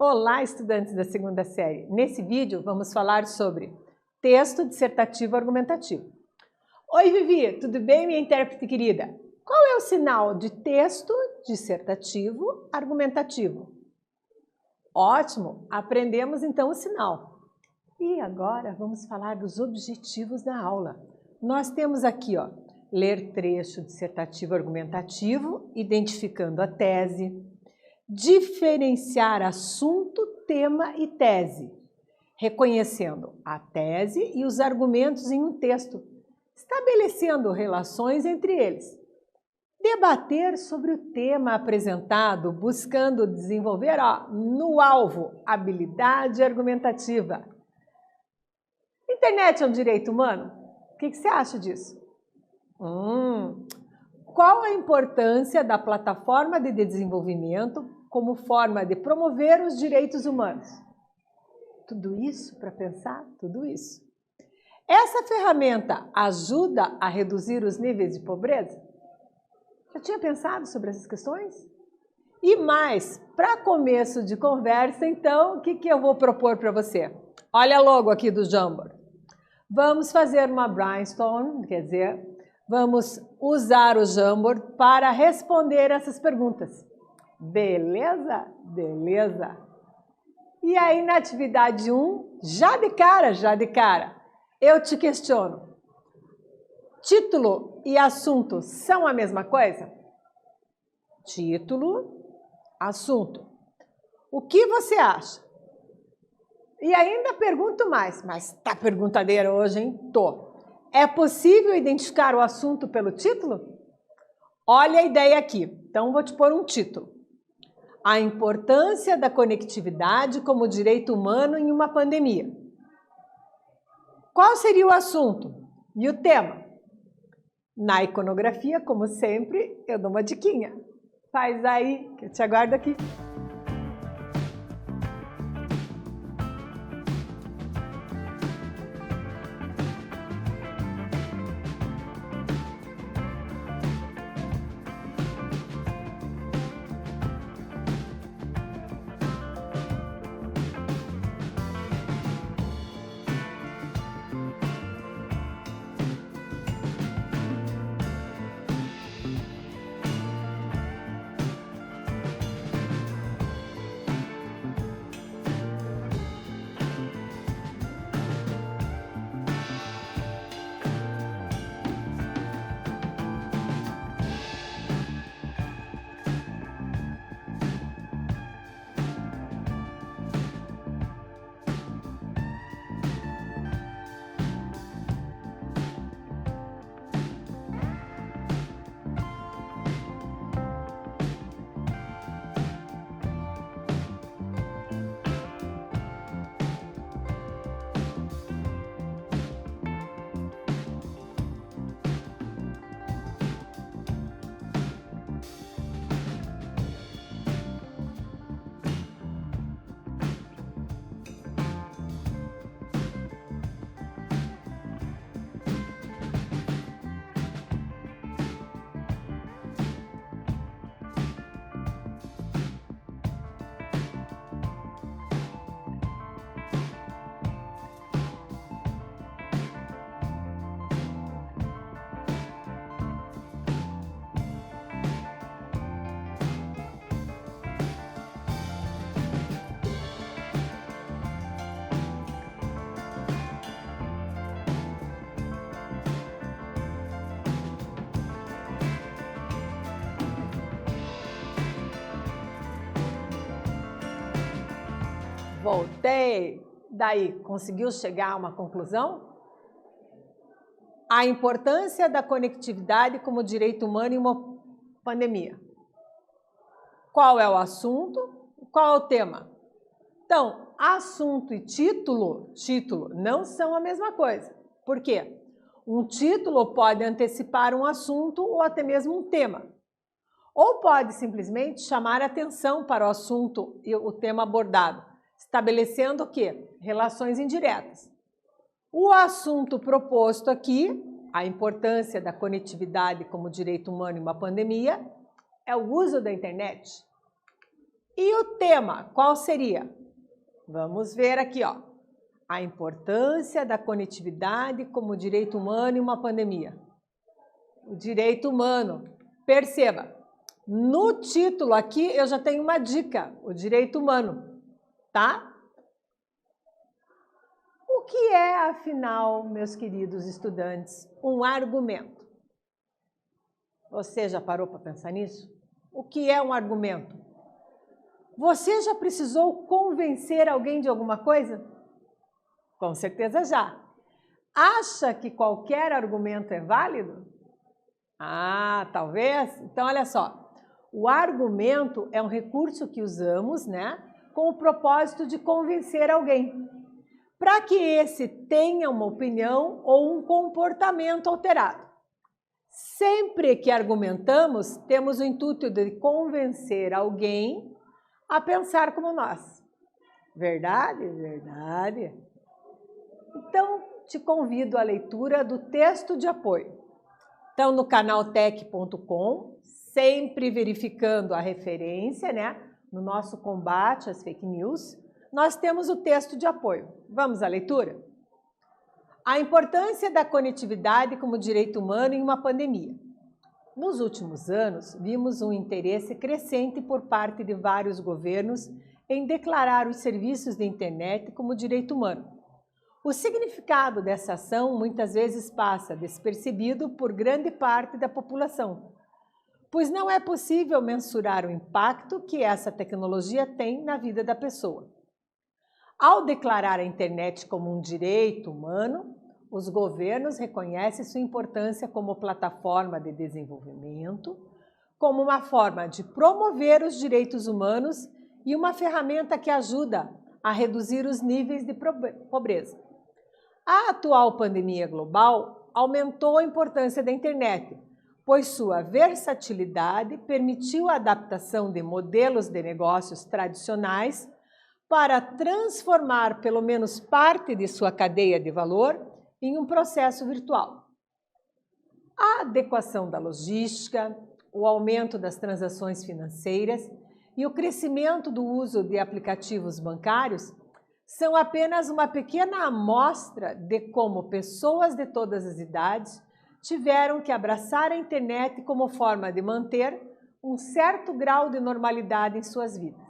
Olá, estudantes da segunda série. Nesse vídeo vamos falar sobre texto dissertativo argumentativo. Oi, Vivi, tudo bem, minha intérprete querida? Qual é o sinal de texto dissertativo argumentativo? Ótimo, aprendemos então o sinal. E agora vamos falar dos objetivos da aula. Nós temos aqui, ler trecho dissertativo argumentativo, identificando a tese, diferenciar assunto, tema e tese, reconhecendo a tese e os argumentos em um texto, estabelecendo relações entre eles. Debater sobre o tema apresentado, buscando desenvolver no alvo habilidade argumentativa. Internet é um direito humano? O que você acha disso? Qual a importância da plataforma de desenvolvimento como forma de promover os direitos humanos? Tudo isso para pensar? Tudo isso. Essa ferramenta ajuda a reduzir os níveis de pobreza? Já tinha pensado sobre essas questões? E mais, para começo de conversa, então, o que eu vou propor para você? Olha logo aqui do Jamboard. Vamos fazer uma brainstorm, quer dizer, vamos usar o Jamboard para responder essas perguntas. Beleza? Beleza. E aí, na atividade 1, já de cara, eu te questiono. Título e assunto são a mesma coisa? Título, assunto. O que você acha? E ainda pergunto mais, mas tá perguntadeira hoje, hein? Tô. É possível identificar o assunto pelo título? Olha a ideia aqui. Então, vou te pôr um título. A importância da conectividade como direito humano em uma pandemia. Qual seria o assunto? E o tema? Na iconografia, como sempre, eu dou uma diquinha. Faz aí, que eu te aguardo aqui. Voltei. Daí, conseguiu chegar a uma conclusão? A importância da conectividade como direito humano em uma pandemia. Qual é o assunto? Qual é o tema? Então, assunto e título não são a mesma coisa. Por quê? Um título pode antecipar um assunto ou até mesmo um tema. Ou pode simplesmente chamar atenção para o assunto e o tema abordado, estabelecendo o quê? Relações indiretas. O assunto proposto aqui, a importância da conectividade como direito humano em uma pandemia, é o uso da internet. E o tema, qual seria? Vamos ver aqui, ó. A importância da conectividade como direito humano em uma pandemia. O direito humano. Perceba, no título aqui eu já tenho uma dica, o direito humano, tá? O que é, afinal, meus queridos estudantes, um argumento? Você já parou para pensar nisso? O que é um argumento? Você já precisou convencer alguém de alguma coisa? Com certeza já. Acha que qualquer argumento é válido? Ah, talvez? Então, olha só. O argumento é um recurso que usamos, né, com o propósito de convencer alguém, para que esse tenha uma opinião ou um comportamento alterado. Sempre que argumentamos, temos o intuito de convencer alguém a pensar como nós. Verdade? Verdade. Então, te convido à leitura do texto de apoio. Então, no canaltech.com, sempre verificando a referência, né, no nosso combate às fake news, nós temos o texto de apoio. Vamos à leitura? A importância da conectividade como direito humano em uma pandemia. Nos últimos anos, vimos um interesse crescente por parte de vários governos em declarar os serviços de internet como direito humano. O significado dessa ação muitas vezes passa despercebido por grande parte da população, pois não é possível mensurar o impacto que essa tecnologia tem na vida da pessoa. Ao declarar a internet como um direito humano, os governos reconhecem sua importância como plataforma de desenvolvimento, como uma forma de promover os direitos humanos e uma ferramenta que ajuda a reduzir os níveis de pobreza. A atual pandemia global aumentou a importância da internet, pois sua versatilidade permitiu a adaptação de modelos de negócios tradicionais para transformar pelo menos parte de sua cadeia de valor em um processo virtual. A adequação da logística, o aumento das transações financeiras e o crescimento do uso de aplicativos bancários são apenas uma pequena amostra de como pessoas de todas as idades tiveram que abraçar a internet como forma de manter um certo grau de normalidade em suas vidas.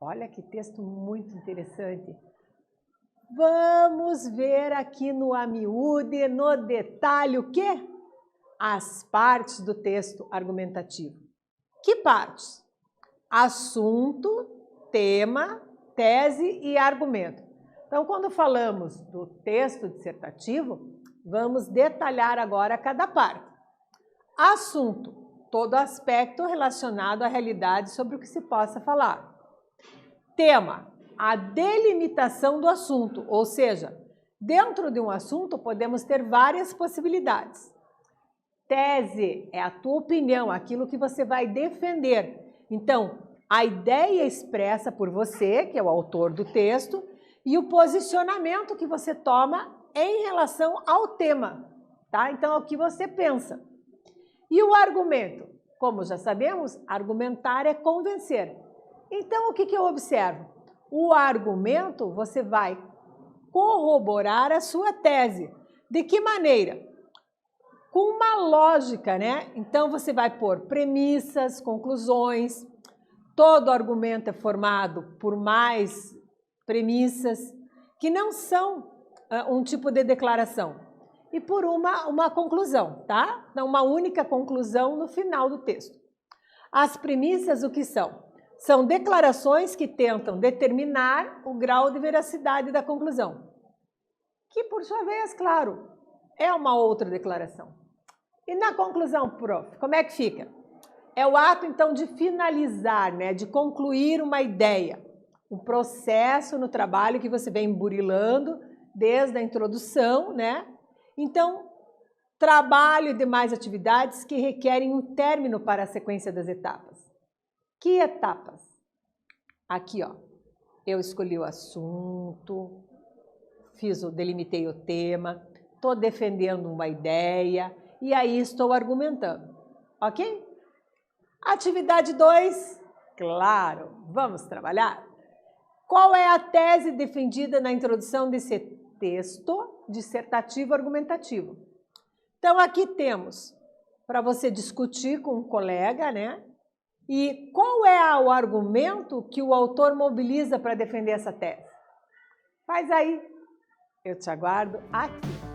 Olha que texto muito interessante. Vamos ver aqui no amiúde, no detalhe, o quê? As partes do texto argumentativo. Que partes? Assunto, tema, tese e argumento. Então, quando falamos do texto dissertativo, vamos detalhar agora cada parte. Assunto, todo aspecto relacionado à realidade sobre o que se possa falar. Tema, a delimitação do assunto, ou seja, dentro de um assunto podemos ter várias possibilidades. Tese é a tua opinião, aquilo que você vai defender. Então, a ideia expressa por você, que é o autor do texto, e o posicionamento que você toma em relação ao tema, tá? Então, é o que você pensa. E o argumento? Como já sabemos, argumentar é convencer. Então, o que eu observo? O argumento, você vai corroborar a sua tese. De que maneira? Com uma lógica, né? Então, você vai pôr premissas, conclusões. Todo argumento é formado por mais premissas, que não são um tipo de declaração. E por uma conclusão, tá? Então, uma única conclusão no final do texto. As premissas, o que são? São declarações que tentam determinar o grau de veracidade da conclusão. Que, por sua vez, claro, é uma outra declaração. E na conclusão, prof, como é que fica? É o ato, então, de finalizar, né, de concluir uma ideia. Um processo no trabalho que você vem burilando desde a introdução, né? Então, trabalho e demais atividades que requerem um término para a sequência das etapas. Que etapas? Aqui, ó, eu escolhi o assunto, delimitei o tema, estou defendendo uma ideia e aí estou argumentando, ok? Atividade 2, Claro, vamos trabalhar? Qual é a tese defendida na introdução desse texto dissertativo argumentativo? Então, aqui temos para você discutir com um colega, né? E qual é o argumento que o autor mobiliza para defender essa tese? Faz aí, eu te aguardo aqui.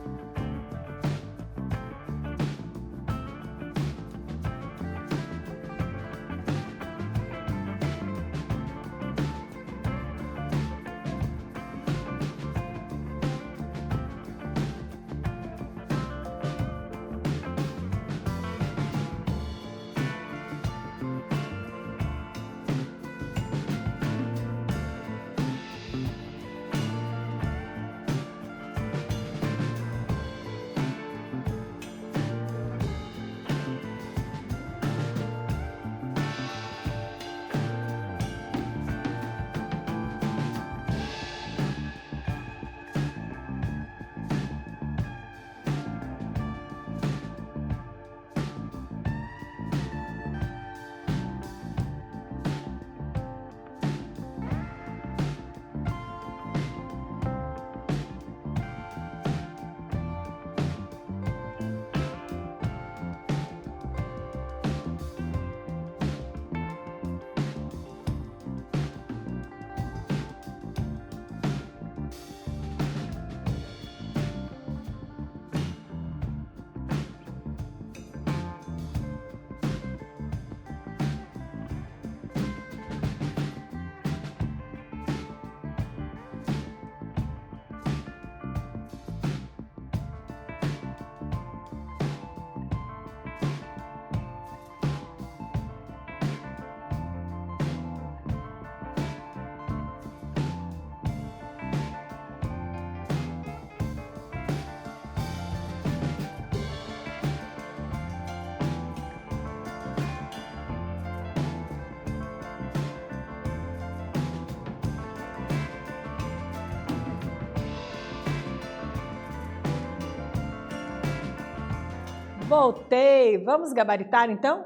Voltei. Vamos gabaritar, então?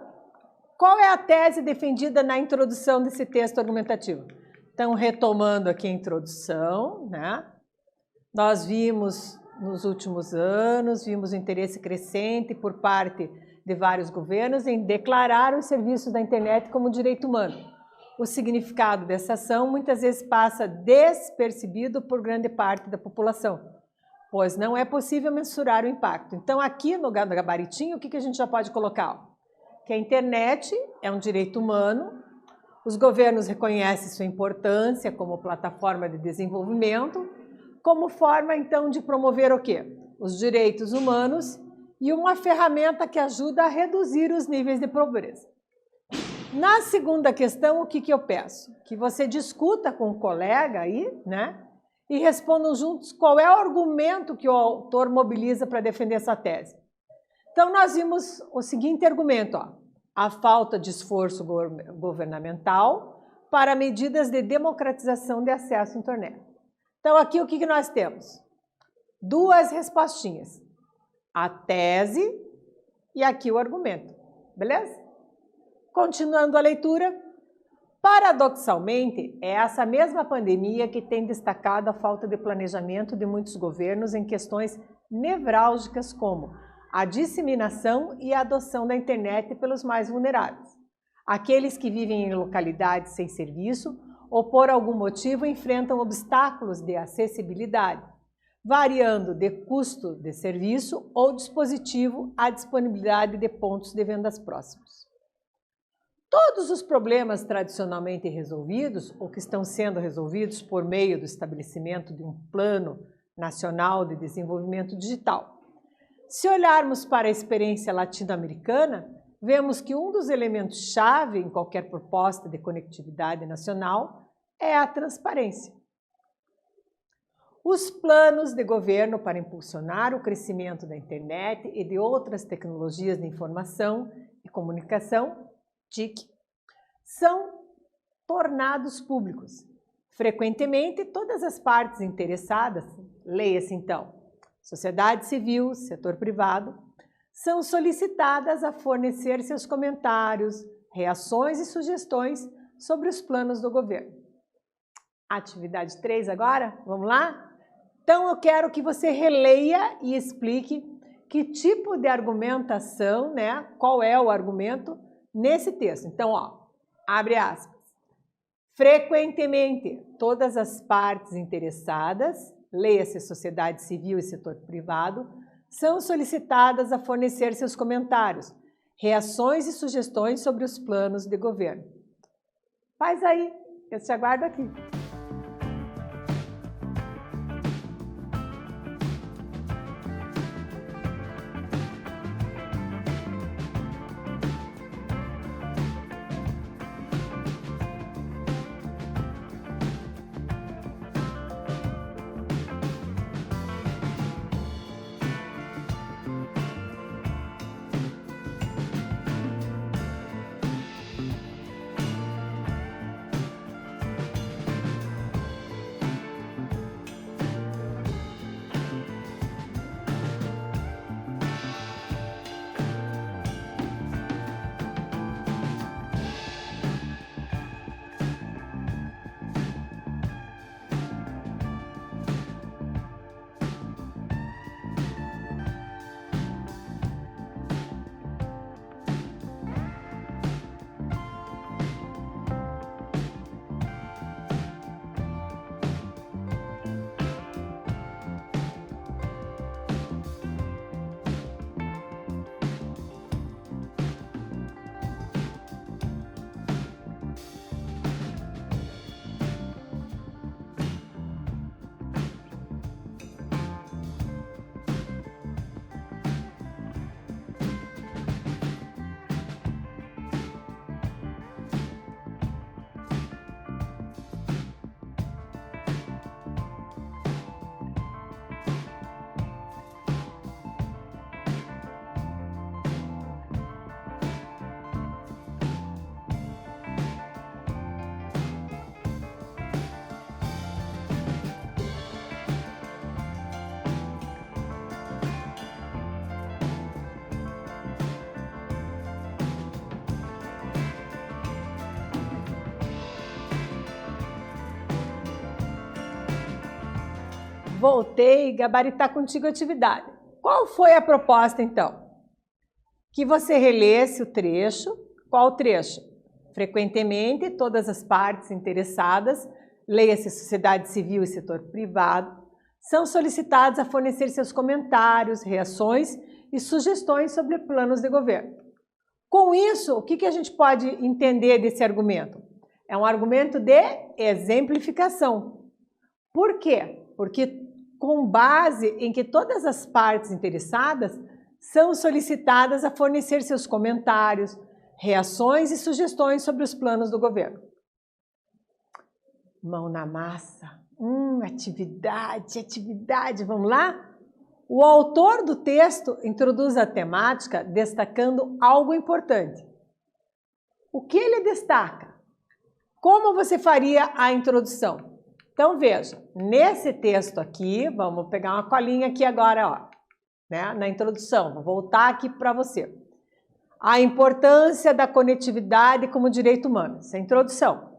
Qual é a tese defendida na introdução desse texto argumentativo? Então, retomando aqui a introdução, né? Nós vimos nos últimos anos, vimos o interesse crescente por parte de vários governos em declarar os serviços da internet como direito humano. O significado dessa ação muitas vezes passa despercebido por grande parte da população, pois não é possível mensurar o impacto. Então, aqui no gabaritinho, o que a gente já pode colocar? Que a internet é um direito humano, os governos reconhecem sua importância como plataforma de desenvolvimento, como forma, então, de promover o quê? Os direitos humanos e uma ferramenta que ajuda a reduzir os níveis de pobreza. Na segunda questão, o que eu peço? Que você discuta com o colega aí, né? E respondam juntos qual é o argumento que o autor mobiliza para defender essa tese. Então, nós vimos o seguinte argumento, ó, a falta de esforço governamental para medidas de democratização de acesso à internet. Então, aqui o que nós temos? Duas respostinhas, a tese e aqui o argumento, beleza? Continuando a leitura, paradoxalmente, é essa mesma pandemia que tem destacado a falta de planejamento de muitos governos em questões nevrálgicas como a disseminação e a adoção da internet pelos mais vulneráveis, aqueles que vivem em localidades sem serviço ou por algum motivo enfrentam obstáculos de acessibilidade, variando de custo de serviço ou dispositivo à disponibilidade de pontos de vendas próximos. Todos os problemas tradicionalmente resolvidos ou que estão sendo resolvidos por meio do estabelecimento de um Plano Nacional de Desenvolvimento Digital. Se olharmos para a experiência latino-americana, vemos que um dos elementos-chave em qualquer proposta de conectividade nacional é a transparência. Os planos de governo para impulsionar o crescimento da internet e de outras tecnologias de informação e comunicação, TIC, são tornados públicos. Frequentemente, todas as partes interessadas, leia-se então, sociedade civil, setor privado, são solicitadas a fornecer seus comentários, reações e sugestões sobre os planos do governo. Atividade 3 agora, vamos lá? Então eu quero que você releia e explique que tipo de argumentação, né? Qual é o argumento nesse texto. Então, ó, abre aspas. Frequentemente, todas as partes interessadas, leia-se sociedade civil e setor privado, são solicitadas a fornecer seus comentários, reações e sugestões sobre os planos de governo. Faz aí, eu te aguardo aqui. Voltei, gabaritar contigo a atividade. Qual foi a proposta, então? Que você relesse o trecho. Qual trecho? Frequentemente, todas as partes interessadas, leia-se sociedade civil e setor privado, são solicitados a fornecer seus comentários, reações e sugestões sobre planos de governo. Com isso, o que a gente pode entender desse argumento? É um argumento de exemplificação. Por quê? Porque com base em que todas as partes interessadas são solicitadas a fornecer seus comentários, reações e sugestões sobre os planos do governo. Mão na massa. Atividade, vamos lá? O autor do texto introduz a temática destacando algo importante. O que ele destaca? Como você faria a introdução? Então, veja, nesse texto aqui, vamos pegar uma colinha aqui agora, ó, né, na introdução, vou voltar aqui para você. A importância da conectividade como direito humano, essa é a introdução.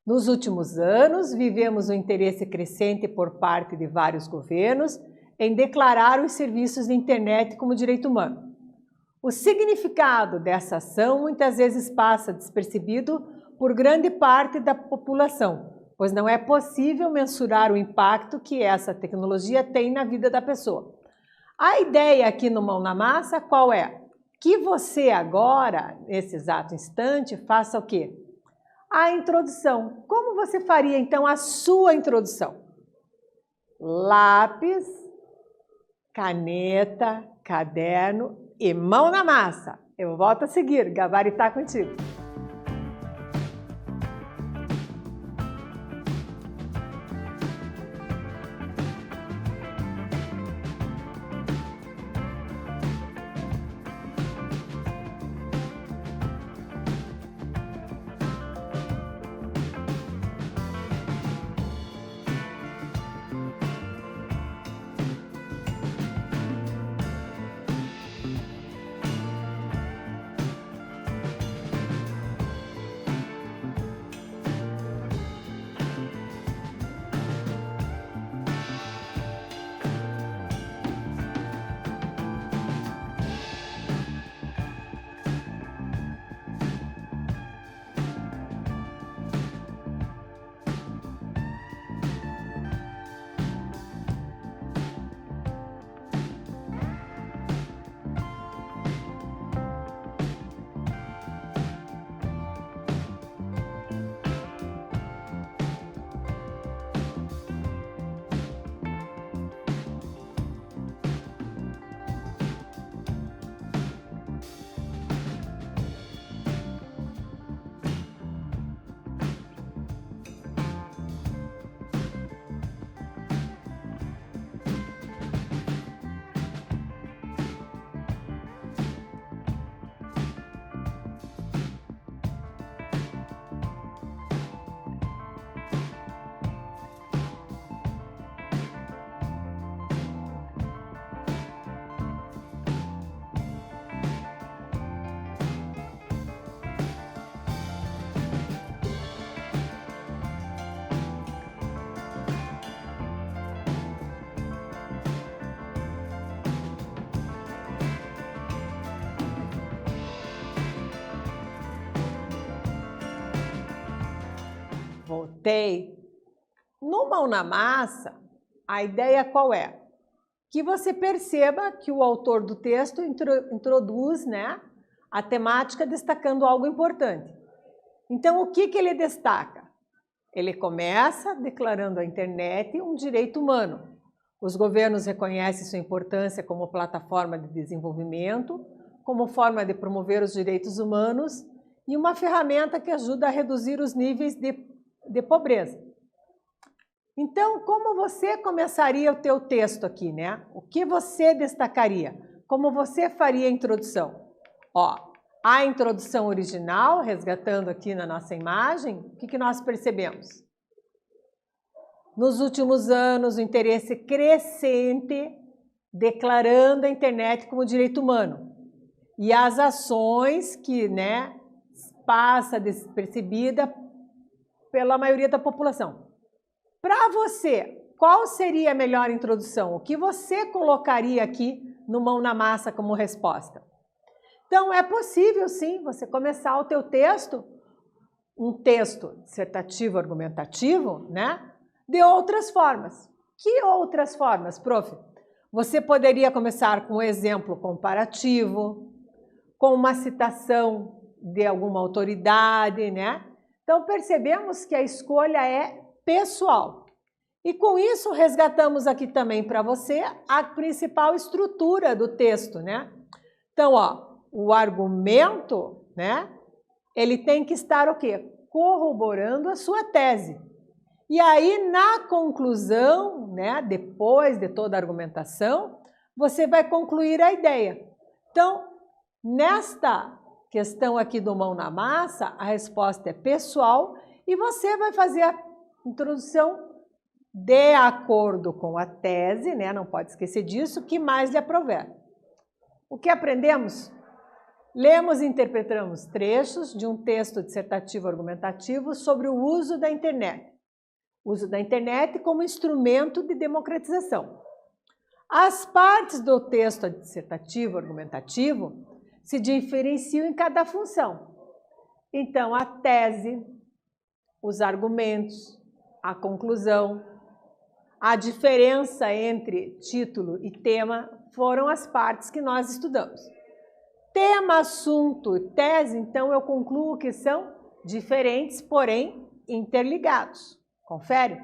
Nos últimos anos, vivemos um interesse crescente por parte de vários governos em declarar os serviços de internet como direito humano. O significado dessa ação muitas vezes passa despercebido por grande parte da população, pois não é possível mensurar o impacto que essa tecnologia tem na vida da pessoa. A ideia aqui no Mão na Massa qual é? Que você agora, nesse exato instante, faça o quê? A introdução. Como você faria então a sua introdução? Lápis, caneta, caderno e mão na massa. Eu volto a seguir, gabaritar contigo. Voltei. No Mão na Massa, a ideia qual é? Que você perceba que o autor do texto introduz, né, a temática destacando algo importante. Então, o que ele destaca? Ele começa declarando a internet um direito humano. Os governos reconhecem sua importância como plataforma de desenvolvimento, como forma de promover os direitos humanos e uma ferramenta que ajuda a reduzir os níveis de pobreza. Então, como você começaria o teu texto aqui, né? O que você destacaria? Como você faria a introdução? Ó, a introdução original, resgatando aqui na nossa imagem, o que nós percebemos? Nos últimos anos, o interesse crescente declarando a internet como direito humano. E as ações que, né, passa despercebida pela maioria da população. Para você, qual seria a melhor introdução? O que você colocaria aqui no Mão na Massa como resposta? Então, é possível, sim, você começar o teu texto, um texto dissertativo, argumentativo, né? De outras formas. Que outras formas, prof? Você poderia começar com um exemplo comparativo, com uma citação de alguma autoridade, né? Então, percebemos que a escolha é pessoal. E com isso, resgatamos aqui também para você a principal estrutura do texto, né? Então, ó, o argumento, né? Ele tem que estar o quê? Corroborando a sua tese. E aí, na conclusão, né? Depois de toda a argumentação, você vai concluir a ideia. Então, nesta questão aqui do Mão na Massa, a resposta é pessoal e você vai fazer a introdução de acordo com a tese, né? Não pode esquecer disso, que mais lhe aprover. O que aprendemos? Lemos e interpretamos trechos de um texto dissertativo argumentativo sobre o uso da internet. O uso da internet como instrumento de democratização. As partes do texto dissertativo argumentativo se diferenciam em cada função. Então, a tese, os argumentos, a conclusão, a diferença entre título e tema foram as partes que nós estudamos. Tema, assunto e tese, então, eu concluo que são diferentes, porém interligados. Confere?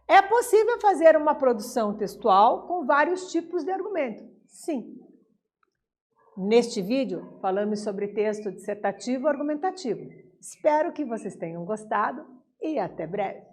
É possível fazer uma produção textual com vários tipos de argumento? Sim. Neste vídeo, falamos sobre texto dissertativo argumentativo. Espero que vocês tenham gostado e até breve.